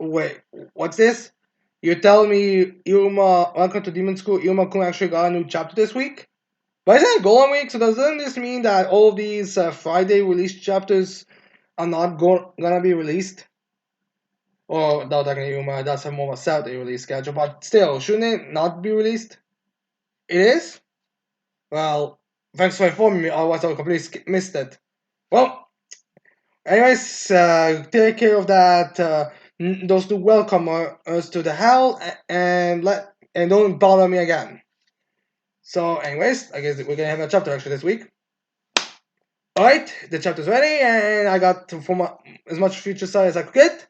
Wait, what's this? You're telling me Iruma, Welcome to Demon School, Iruma-kun actually got a new chapter this week? But isn't it Golem Week? So doesn't this mean that all of these Friday release chapters are not gonna be released? Or no, technically Iruma does have more of a Saturday release schedule, but still, shouldn't it not be released? It is? Well, thanks for informing me, otherwise I would completely missed it. Well, anyways, take care of that. Those two welcome us to the hell and don't bother me again. So, anyways, I guess we're gonna have a chapter actually this week. Alright, the chapter's ready, and I got to form as much future sight as I could get,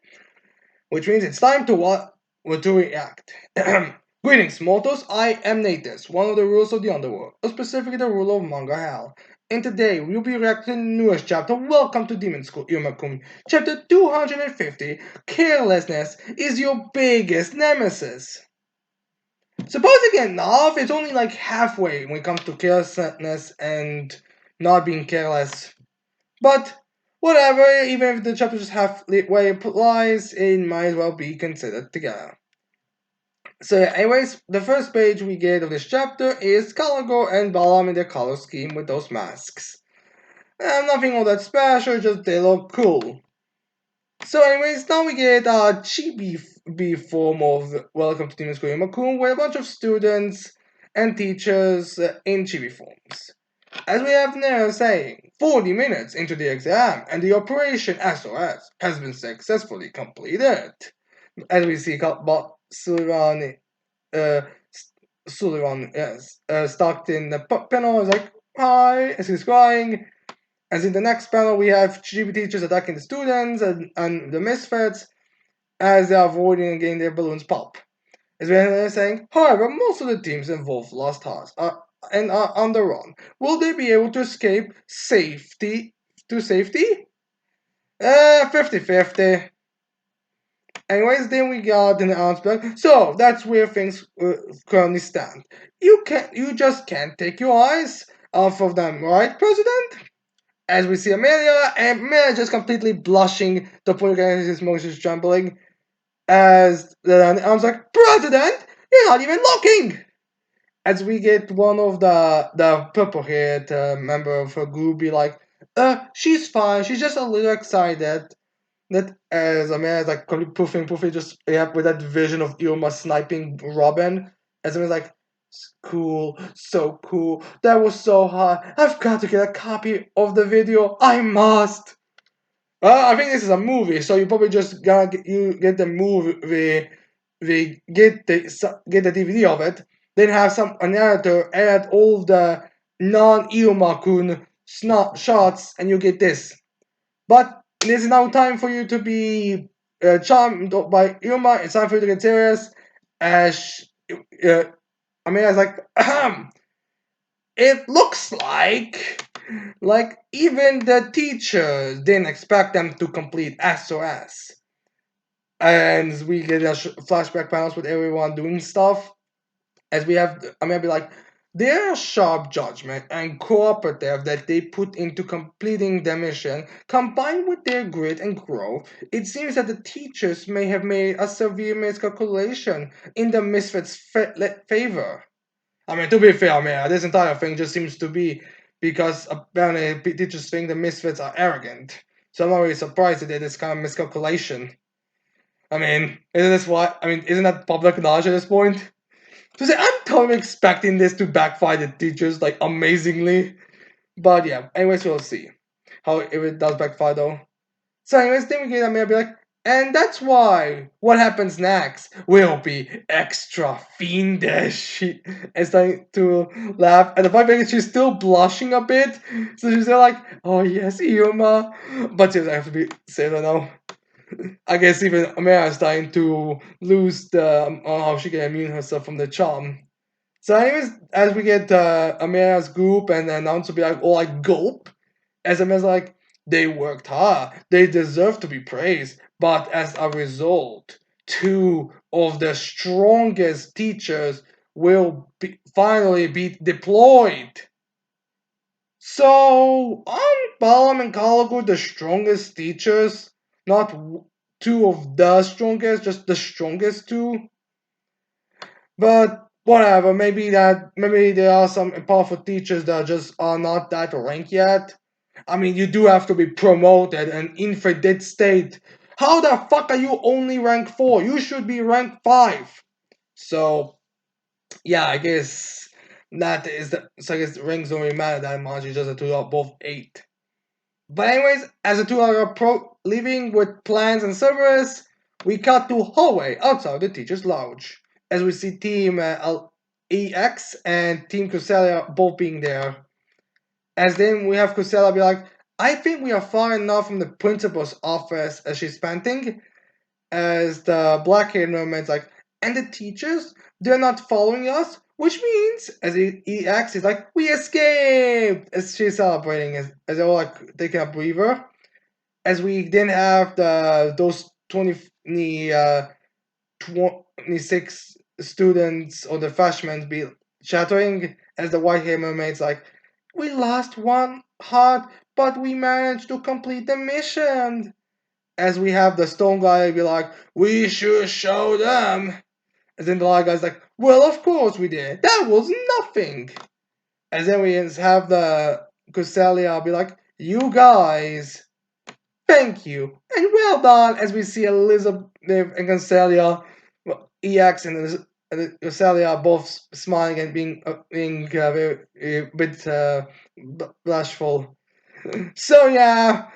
which means it's time to react. Greetings, mortals. I am Natus, one of the rulers of the underworld, specifically the ruler of Manga Hell. And today we'll be reacting to the newest chapter. Welcome to Demon School, Iruma-kun. Chapter 250. Carelessness is your biggest nemesis. Surprisingly enough, it's only like halfway when it comes to carelessness and not being careless. But whatever, even if the chapter just halfway applies, it might as well be considered together. So anyways, the first page we get of this chapter is Caligo and Balam in their color scheme with those masks. Nothing all that special, just they look cool. So anyways, now we get a chibi form of Welcome to Demon School Iruma-kun with a bunch of students and teachers in chibi forms. As we have now saying, 40 minutes into the exam and the Operation SOS has been successfully completed. As we see Sullivan, stuck in the panel, is like, hi, as he's crying. As in the next panel, we have chibi teachers attacking the students and the misfits as they are avoiding and getting their balloons pop. As we're saying, however, most of the teams involved lost hearts and are on the run. Will they be able to escape safety? 50-50. Anyways, then we got an announcement. So that's where things currently stand. You just can't take your eyes off of them, right, President? As we see Amelia, and Amelia just completely blushing, the protagonist's emotions trembling. As I was like, President, you're not even looking. As we get one of the purple-haired member of her group be like, she's fine. She's just a little excited. That as Amanda is like poofing, just with that vision of Iruma sniping Robin. As I was like, cool, so cool. That was so hot. I've got to get a copy of the video. I must. I think this is a movie, so you probably just gotta get the movie, get the DVD of it, then have an editor add all the non-Iruma-kun shots, and you get this. But it is now time for you to be charmed by Iruma. It's time for you to get serious. As Amelia is like, ahem. It looks like even the teachers didn't expect them to complete SOS. And we get flashback panels with everyone doing stuff. As we have, Amelia be like, their sharp judgment and cooperative that they put into completing the mission, combined with their grit and growth, it seems that the teachers may have made a severe miscalculation in the misfits' favor. I mean, to be fair, man, this entire thing just seems to be because apparently teachers think the misfits are arrogant. So I'm not really surprised that they did this kind of miscalculation. I mean, isn't this what? I mean, isn't that public knowledge at this point? So say, I'm totally expecting this to backfire the teachers like amazingly. But yeah, anyways, we'll see how if it does backfire though. So anyways, then we get Amir be like, and that's why what happens next will be extra fiendish. She is starting to laugh, and the fact that she's still blushing a bit, so she's like, "Oh yes, Iruma," but she have to be sailor now. I guess even Amira is starting to lose the how she can immune herself from the charm. So, anyways, as we get Amira's group and then announce to be like, all like gulp, as Amira's like, they worked hard, they deserve to be praised, but as a result, two of the strongest teachers will finally be deployed. So, aren't Balam and Kalagur the strongest teachers? Not two of the strongest, just the strongest two. But whatever, maybe there are some powerful teachers that just are not that ranked yet. I mean, you do have to be promoted, and in that state, how the fuck are you only rank 4? You should be rank 5. So yeah, I guess I guess ranks don't really matter that much. It's just the two are both 8. But anyways, as the two are leaving with plans and servers, we cut to hallway outside the teacher's lounge as we see Team EX and Team Crusalia both being there. As then we have Crusalia be like, I think we are far enough from the principal's office as she's panting. As the black-haired mermaid's like, and the teachers? They're not following us? Which means, as EX is like, we escaped! As she's celebrating, as they're all like taking a breather. As we then have those 26 students or the freshmen be chattering as the white hair mermaid's like, we lost one heart, but we managed to complete the mission. As we have the stone guy be like, we should show them. And then the light guy's like, well, of course we did. That was nothing. And then we have the Crusalia be like, you guys, thank you. And well done, as we see Elizabeth and Crusalia, EX and Crusalia both smiling and being very, a bit blushful. So yeah,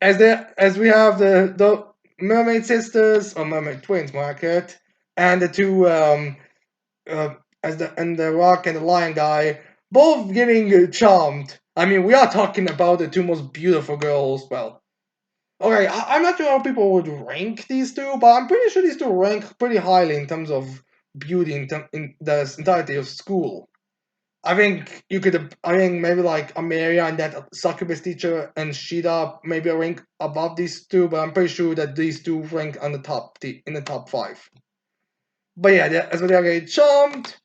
as we have the mermaid sisters or mermaid twins, market, and the two uh, as the rock and the lion guy both getting charmed. I mean, we are talking about the two most beautiful girls. Well, okay, I'm not sure how people would rank these two, but I'm pretty sure these two rank pretty highly in terms of beauty in the entirety of school. I think you could. I think maybe like Ameria and that succubus teacher and Shida maybe rank above these two, but I'm pretty sure that these two rank on the in the top 5. But yeah, as they are getting charmed,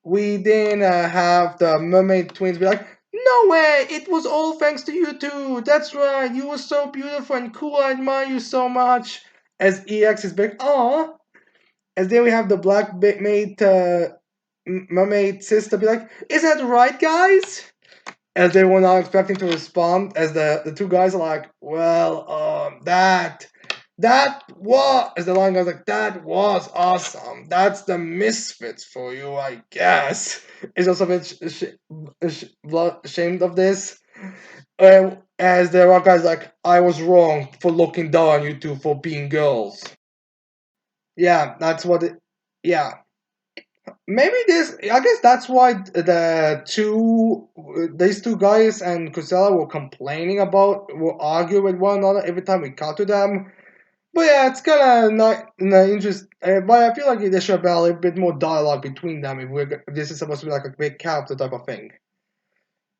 we then have the mermaid twins be like, "No way! It was all thanks to you two. That's right. You were so beautiful and cool. I admire you so much." As EX is big, "Aw." As then we have the black maid mermaid sister be like, is that right, guys? As they were not expecting to respond, as the two guys are like, well, that was, as the lion guy's like, that was awesome. That's the misfits for you, I guess. Is also a bit ashamed of this. As the rock guy's like, I was wrong for looking down on you two for being girls. Yeah, that's what it, yeah. Maybe this. I guess that's why these two guys and Cosella were complaining about, were arguing with one another every time we cut to them. But yeah, it's kind of not interest. But I feel like there should be a little bit more dialogue between them if this is supposed to be like a big character type of thing.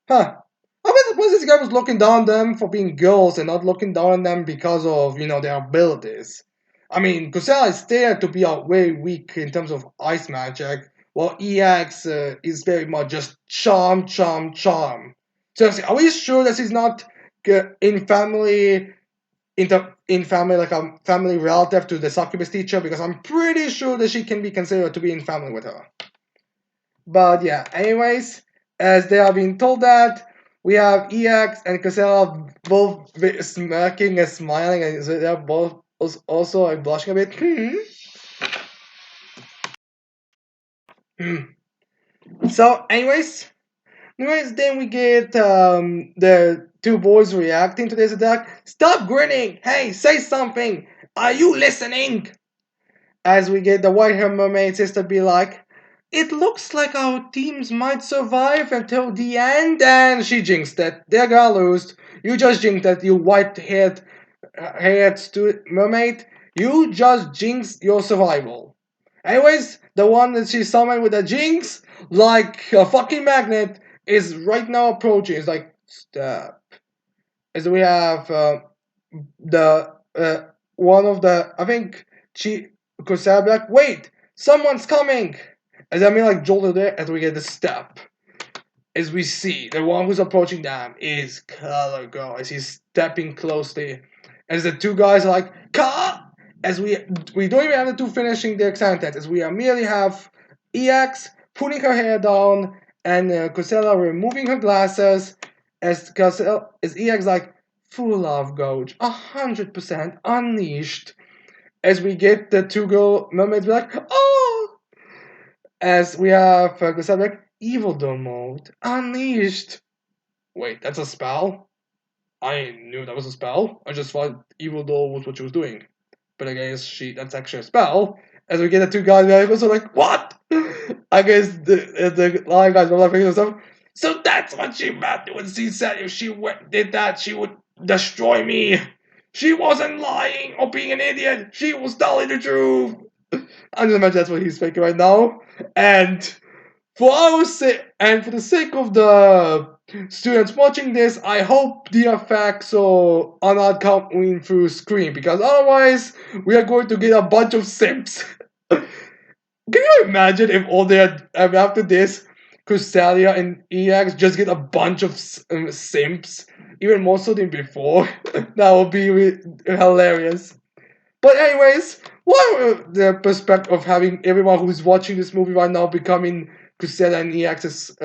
Huh. I bet suppose this guy was looking down on them for being girls and not looking down on them because of, their abilities. I mean, Kusela is there to be very weak in terms of ice magic, while EX is very much just charm, charm, charm. Seriously, are we sure that she's not in family, in family, like a family relative to the succubus teacher? Because I'm pretty sure that she can be considered to be in family with her. But yeah, anyways, as they are being told that, we have EX and Casella both smirking and smiling, and they're both also like blushing a bit. So, anyways, then we get the two boys reacting to this attack. Stop grinning! Hey, say something! Are you listening? As we get the white hair mermaid sister be like, it looks like our teams might survive until the end, and she jinxed it. They're gonna lose. You just jinxed it, you white-haired mermaid. You just jinxed your survival. Anyways, the one that she summoned with a jinx, like a fucking magnet, is right now approaching. It's like, stop. As we have the one of the, I think she could say like, wait, someone's coming. As I mean, like jolted there, as we get the step. As we see, the one who's approaching them is Color Girl, as he's stepping closely. as the two guys are like, cut! As we don't even have the two finishing their sentence, as we immediately have EX putting her hair down and Cosella removing her glasses, as EX like, full of Gouge, 100% unleashed. As we get the two girl mermaids be like, oh! As we have Cosella like, evil doll mode, unleashed. Wait, that's a spell? I knew that was a spell. I just thought Evil Doll was what she was doing. But I guess that's actually a spell. As we get the two guys, we're also like, what? I guess the lion guys were laughing and stuff. So that's what she meant when she said if she did that, she would destroy me. She wasn't lying or being an idiot. She was telling the truth. I'm just imagine that's what he's thinking right now. And for our sake, and for the sake of the students watching this, I hope the effects are not coming through screen because otherwise we are going to get a bunch of simps. Can you imagine if all they had after this, Crusalia and EX just get a bunch of simps, even more so than before? That would be hilarious. But anyways, what the perspective of having everyone who's watching this movie right now becoming Crusader and EX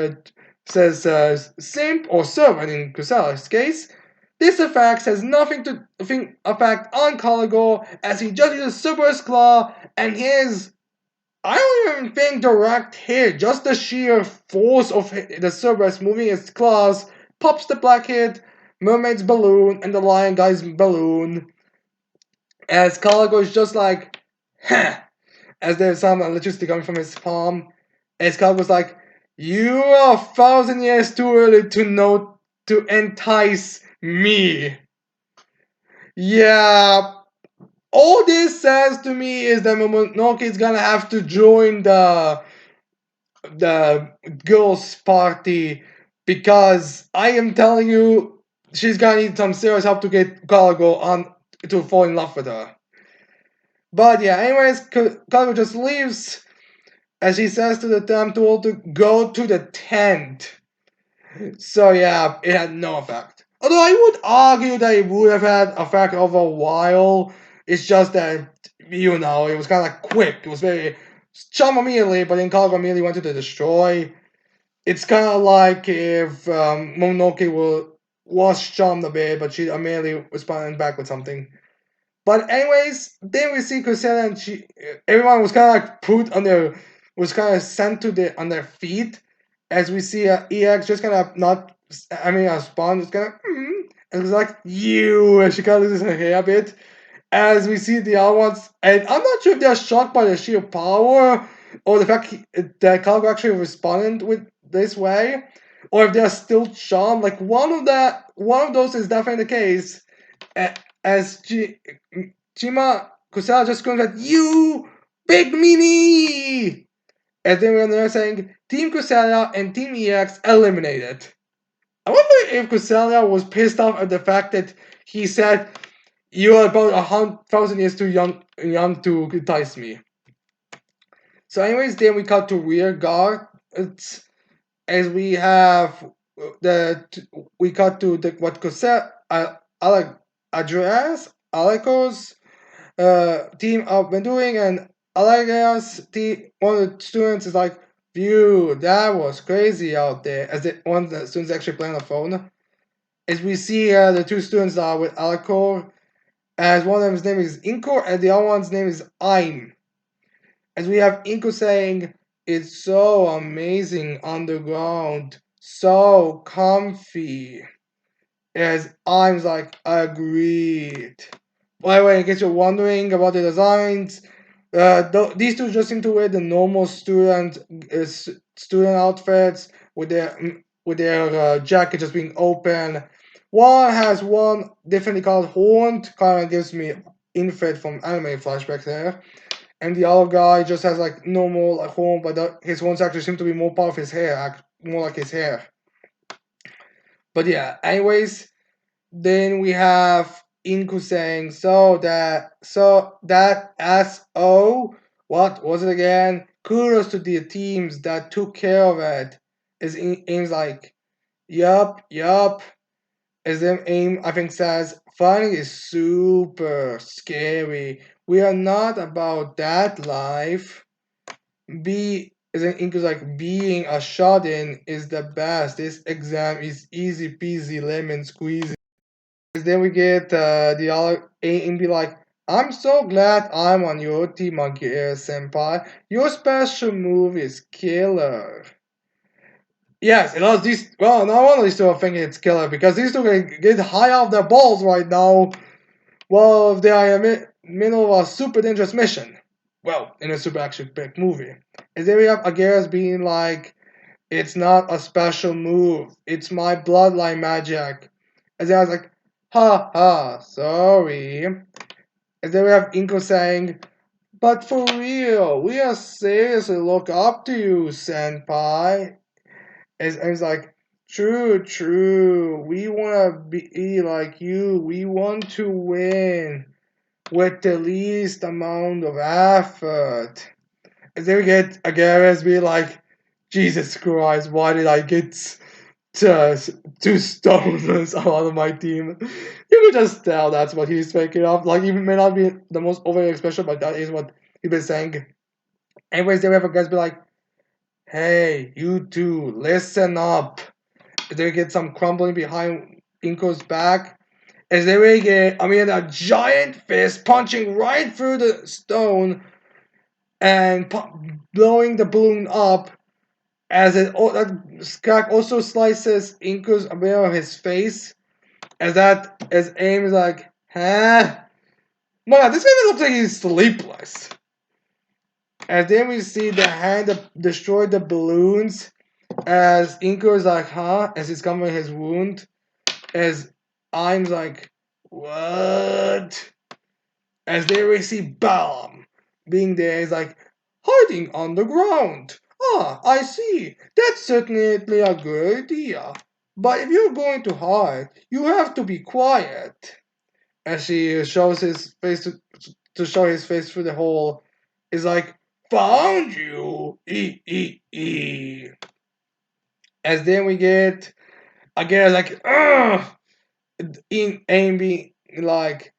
says simp or servant in Crusader's case? This effect has nothing to affect on Caligo as he just uses Cerberus Claw and his I don't even think direct hit, just the sheer force of the Cerberus moving his claws pops the black hit, Mermaid's balloon, and the Lion Guy's balloon as Calico is just like, huh, as there's some electricity coming from his palm. As Calico's like, you are 1,000 years too early to know to entice me. Yeah, all this says to me is that Momonoke is gonna have to join the girls' party because I am telling you, she's gonna need some serious help to get Calico on to fall in love with her. But yeah, anyways, Calico just leaves as he says to the temple to go to the tent. So yeah, it had no effect. Although I would argue that it would have had effect over a while. It's just that, you know, it was kind of quick. It was very charm immediately, but then Calico immediately went to the destroy. It's kind of like if Mononoke was charmed a bit, but she immediately responded back with something. But anyways, then we see Crusader and everyone was kind of like put on their, was kind of sent to the on their feet, as we see EX just kind of not, I mean, Spawn just kind of, and it's like you, and she kind of loses her hair a bit. As we see the other ones, and I'm not sure if they're shocked by the sheer power or the fact that Calgo actually responded with this way, or if they're still charmed. Like one of those is definitely the case. As Chima Kusala just screams at you, big meanie! And then we're there saying Team Kusala and Team EX eliminated. I wonder if Kusala was pissed off at the fact that he said you are about 1,000 years too young to entice me. So, anyways, then we cut to rear guard. It's as we have we cut to what Kusala Aleko's team have been doing, and Alega's one of the students is like, "Phew, that was crazy out there." As one of the students actually playing on the phone, as we see the two students are with Aleko, as one of them's name is Inko, and the other one's name is Aim. As we have Inko saying, "It's so amazing underground, so comfy." As Aim's like, "Agreed." By the way, in case you're wondering about the designs, these two just seem to wear the normal student outfits with their jacket just being open. One has one differently colored horn, kind of gives me infant from anime flashbacks there, and the other guy just has like normal horn, but his horns actually seem to be more part of his hair, more like his hair. But yeah, anyways, then we have Inku saying, so that SO, what was it again? Kudos to the teams that took care of it. Is Aim's like, yup. As then Aim, I think, says, fighting is super scary. We are not about that life. Be is in English like being a shut in is the best. This exam is easy peasy lemon squeezy. Then we get the other A and be like, I'm so glad I'm on your team, Akira Senpai. Your special move is killer. Yes, it has these. Well, no wonder these two are thinking it's killer because these two can get high off their balls right now. Well, they are in the middle of a super dangerous mission. Well, in a super action packed movie. And then we have Agera's being like, it's not a special move. It's my bloodline magic. And then I was like, ha ha, sorry. And then we have Inko saying, but for real, we are seriously look up to you, senpai. And it's like, true, true. We want to be like you. We want to win with the least amount of effort. And then we get Agares be like, Jesus Christ, why did I get two stoners out of my team? You could just tell that's what he's thinking of. Like, even may not be the most overly expression, but that is what he's been saying. Anyways, then we have Agares be like, hey, you two, listen up. They get some crumbling behind Inko's back. As they really get, a giant fist punching right through the stone and blowing the balloon up. As that crack also slices Inko's his face. As aim is like, huh? My God, this guy looks like he's sleepless. And then we see the hand destroy the balloons. As Inko is like, huh? As he's covering his wound. As I'm like, what? As they really see Balaam being there, he's like, hiding on the ground. Ah, I see. That's certainly a good idea. But if you're going to hide, you have to be quiet. As she shows his face to show his face through the hole, is like, found you. As then we get again like, ugh, in Amy like,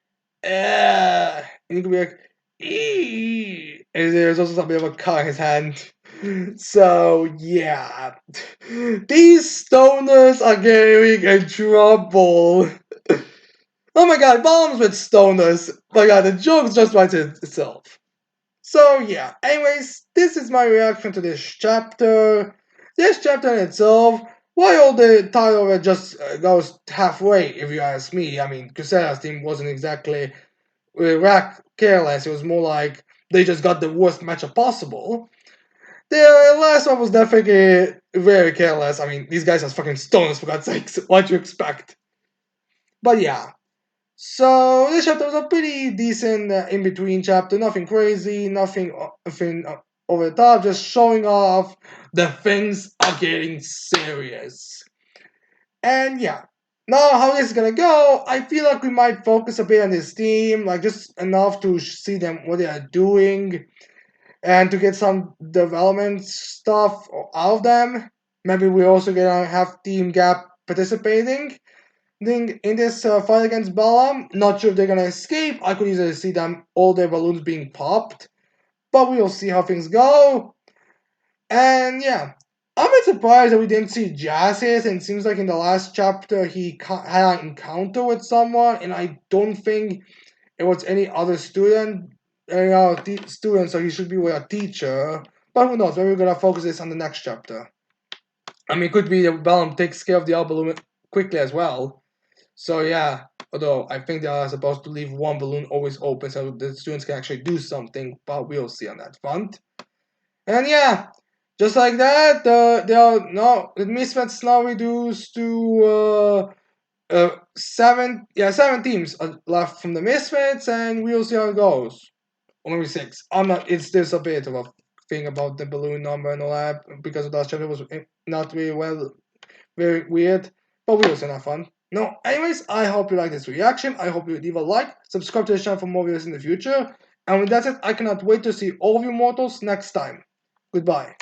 and he could be like, and there's also something of a cut in his hand. So yeah, these stoners are getting in trouble. Oh my god, bombs with stoners. My god, the joke just writes itself. So yeah, anyways, this is my reaction to this chapter. This chapter in itself, while the title of it just goes halfway, if you ask me. Crusader's team wasn't exactly careless. It was more like they just got the worst matchup possible. The last one was definitely very careless. These guys are fucking stoners for God's sakes. What you expect? But yeah, so this chapter was a pretty decent in between chapter. Nothing crazy, nothing over the top. Just showing off the things are getting serious. And yeah, now how this is gonna go? I feel like we might focus a bit on this team, like just enough to see them what they are doing, and to get some development stuff out of them. Maybe we're also gonna have Team Gap participating in this fight against Balaam. Not sure if they're gonna escape. I could easily see them all their balloons being popped, but we will see how things go. And yeah, I'm a bit surprised that we didn't see Jazzes. And it seems like in the last chapter he had an encounter with someone, and I don't think it was any other student. Any other student, so he should be with a teacher. But who knows? Maybe we're gonna focus this on the next chapter. It could be that Balaam takes care of the other balloon quickly as well. So yeah, although I think they are supposed to leave one balloon always open so the students can actually do something, but we'll see on that front. And yeah, just like that, the misfits now reduced to seven teams are left from the misfits, and we'll see how it goes. Or maybe six. I'm not. It's just a bit of a thing about the balloon number and all that because the last chapter was not really well, very weird, but we also have fun. No, anyways, I hope you like this reaction. I hope you leave a like, subscribe to the channel for more videos in the future. And with that said, I cannot wait to see all of you mortals next time. Goodbye.